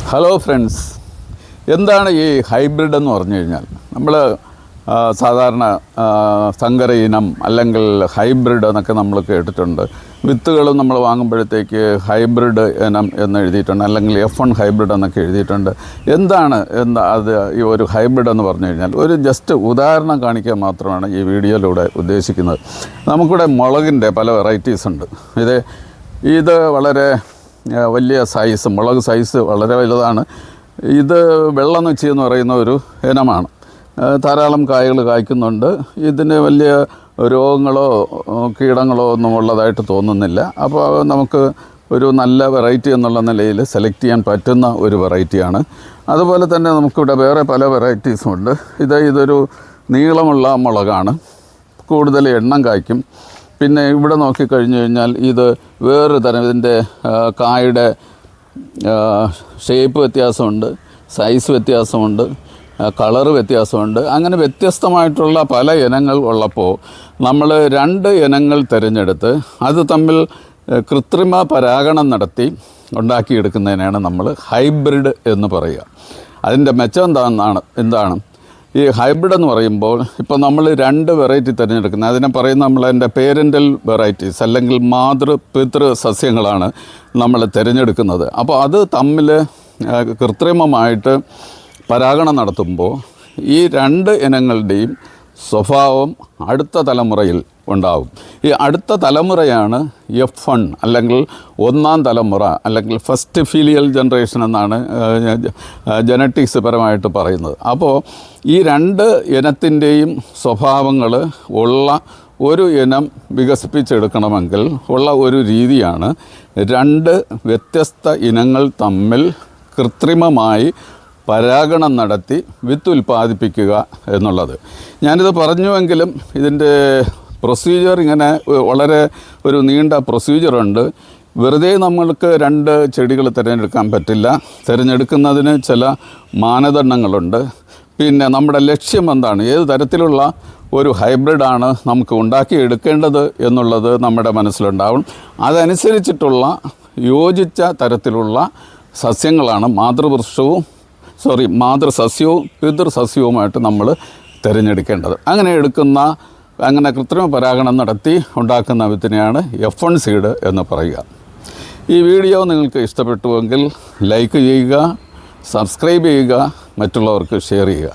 Hello friends, എന്താണ് ഈ hybrid എന്ന് പറഞ്ഞു കഴിഞ്ഞാൽ? നമ്മൾ സാധാരണ സങ്കര ഇനം അല്ലെങ്കിൽ ഹൈബ്രിഡ് എന്നൊക്കെ നമ്മൾ കേട്ടിട്ടുണ്ട്. വിത്തുകൾ നമ്മൾ വാങ്ങുമ്പോഴത്തേക്ക് ഹൈബ്രിഡ് ഇനം എന്ന് എഴുതിയിട്ടുണ്ട്, അല്ലെങ്കിൽ F1 ഹൈബ്രിഡ് എന്നൊക്കെ എഴുതിയിട്ടുണ്ട്. അത് ഈ ഒരു ഹൈബ്രിഡ് എന്ന് പറഞ്ഞു കഴിഞ്ഞാൽ ഒരു ജസ്റ്റ് ഉദാഹരണം കാണിക്കാൻ മാത്രമാണ് ഈ വീഡിയോയിലൂടെ ഉദ്ദേശിക്കുന്നത്. നമുക്കിവിടെ മുളകിൻ്റെ പല വെറൈറ്റീസ് ഉണ്ട്. ഇത് വളരെ വലിയ സൈസ്, മുളക് സൈസ് വളരെ വലുതാണ്. ഇത് വെള്ളനൊച്ചി എന്ന് പറയുന്ന ഒരു ഇനമാണ്. ധാരാളം കായകൾ കായ്ക്കുന്നുണ്ട്. ഇതിന് വലിയ രോഗങ്ങളോ കീടങ്ങളോ ഒന്നും ഉള്ളതായിട്ട് തോന്നുന്നില്ല. അപ്പോൾ നമുക്ക് ഒരു നല്ല വെറൈറ്റി എന്നുള്ള നിലയിൽ സെലക്ട് ചെയ്യാൻ പറ്റുന്ന ഒരു വെറൈറ്റിയാണ്. അതുപോലെ തന്നെ നമുക്കിവിടെ വേറെ പല വെറൈറ്റീസും ഉണ്ട്. ഇതൊരു നീളമുള്ള മുളകാണ്, കൂടുതൽ എണ്ണം കായ്ക്കും. പിന്നെ ഇവിടെ നോക്കിക്കഴിഞ്ഞ് കഴിഞ്ഞാൽ ഇത് വേറൊരു തരം, ഇതിൻ്റെ കായുടെ ഷേപ്പ് വ്യത്യാസമുണ്ട്, സൈസ് വ്യത്യാസമുണ്ട്, കളറ് വ്യത്യാസമുണ്ട്. അങ്ങനെ വ്യത്യസ്തമായിട്ടുള്ള പല ഇനങ്ങൾ ഉള്ളപ്പോൾ നമ്മൾ 2 ഇനങ്ങൾ തിരഞ്ഞെടുത്ത് അത് തമ്മിൽ കൃത്രിമ പരാഗണം നടത്തി ഉണ്ടാക്കിയെടുക്കുന്നതിനാണ് നമ്മൾ ഹൈബ്രിഡ് എന്ന് പറയുക. അതിൻ്റെ മെച്ചം എന്താണ് ഈ ഹൈബ്രിഡ് എന്ന് പറയുമ്പോൾ? ഇപ്പോൾ നമ്മൾ 2 വെറൈറ്റി തിരഞ്ഞെടുക്കുന്നത്, അതിനെ പറയുന്ന നമ്മളതിൻ്റെ പേരൻ്റൽ വെറൈറ്റീസ് അല്ലെങ്കിൽ പിതൃ സസ്യങ്ങളാണ് നമ്മൾ തിരഞ്ഞെടുക്കുന്നത്. അപ്പോൾ അത് തമ്മിൽ കൃത്രിമമായിട്ട് പരാഗണം നടത്തുമ്പോൾ ഈ 2 ഇനങ്ങളുടെയും സ്വഭാവം അടുത്ത തലമുറയിൽ ഉണ്ടാവും. ഈ അടുത്ത തലമുറയാണ് F1 അല്ലെങ്കിൽ 1ാം തലമുറ അല്ലെങ്കിൽ ഫസ്റ്റ് ഫീലിയൽ ജനറേഷൻ എന്നാണ് ജനറ്റിക്സ് പരമായിട്ട് പറയുന്നത്. അപ്പോൾ ഈ 2 ഇനത്തിൻ്റെയും സ്വഭാവങ്ങൾ ഉള്ള ഒരു ഇനം വികസിപ്പിച്ചെടുക്കണമെങ്കിൽ ഉള്ള ഒരു രീതിയാണ് 2 വ്യത്യസ്ത ഇനങ്ങൾ തമ്മിൽ കൃത്രിമമായി പരാഗണം നടത്തി വിത്ത് ഉൽപ്പാദിപ്പിക്കുക എന്നുള്ളത്. ഞാനിത് പറഞ്ഞുവെങ്കിലും ഇതിൻ്റെ പ്രൊസീജിയർ ഇങ്ങനെ വളരെ ഒരു നീണ്ട പ്രൊസീജിയറുണ്ട്. വെറുതെ നമ്മൾക്ക് 2 ചെടികൾ തിരഞ്ഞെടുക്കാൻ പറ്റില്ല. തിരഞ്ഞെടുക്കുന്നതിന് ചില മാനദണ്ഡങ്ങളുണ്ട്. പിന്നെ നമ്മുടെ ലക്ഷ്യം എന്താണ്, ഏത് തരത്തിലുള്ള ഒരു ഹൈബ്രിഡാണ് നമുക്ക് ഉണ്ടാക്കിയെടുക്കേണ്ടത് എന്നുള്ളത് നമ്മുടെ മനസ്സിലുണ്ടാവും. അതനുസരിച്ചിട്ടുള്ള യോജിച്ച തരത്തിലുള്ള സസ്യങ്ങളാണ് മാതൃസസ്യവും പിതൃസസ്യവുമായിട്ട് നമ്മൾ തിരഞ്ഞെടുക്കേണ്ടത്. അങ്ങനെ കൃത്രിമ പരാഗണം നടത്തി ഉണ്ടാക്കുന്ന വിത്തിനെയാണ് F1 സീഡ് എന്ന് പറയുക. ഈ വീഡിയോ നിങ്ങൾക്ക് ഇഷ്ടപ്പെട്ടുവെങ്കിൽ ലൈക്ക് ചെയ്യുക, സബ്സ്ക്രൈബ് ചെയ്യുക, മറ്റുള്ളവർക്ക് ഷെയർ ചെയ്യുക.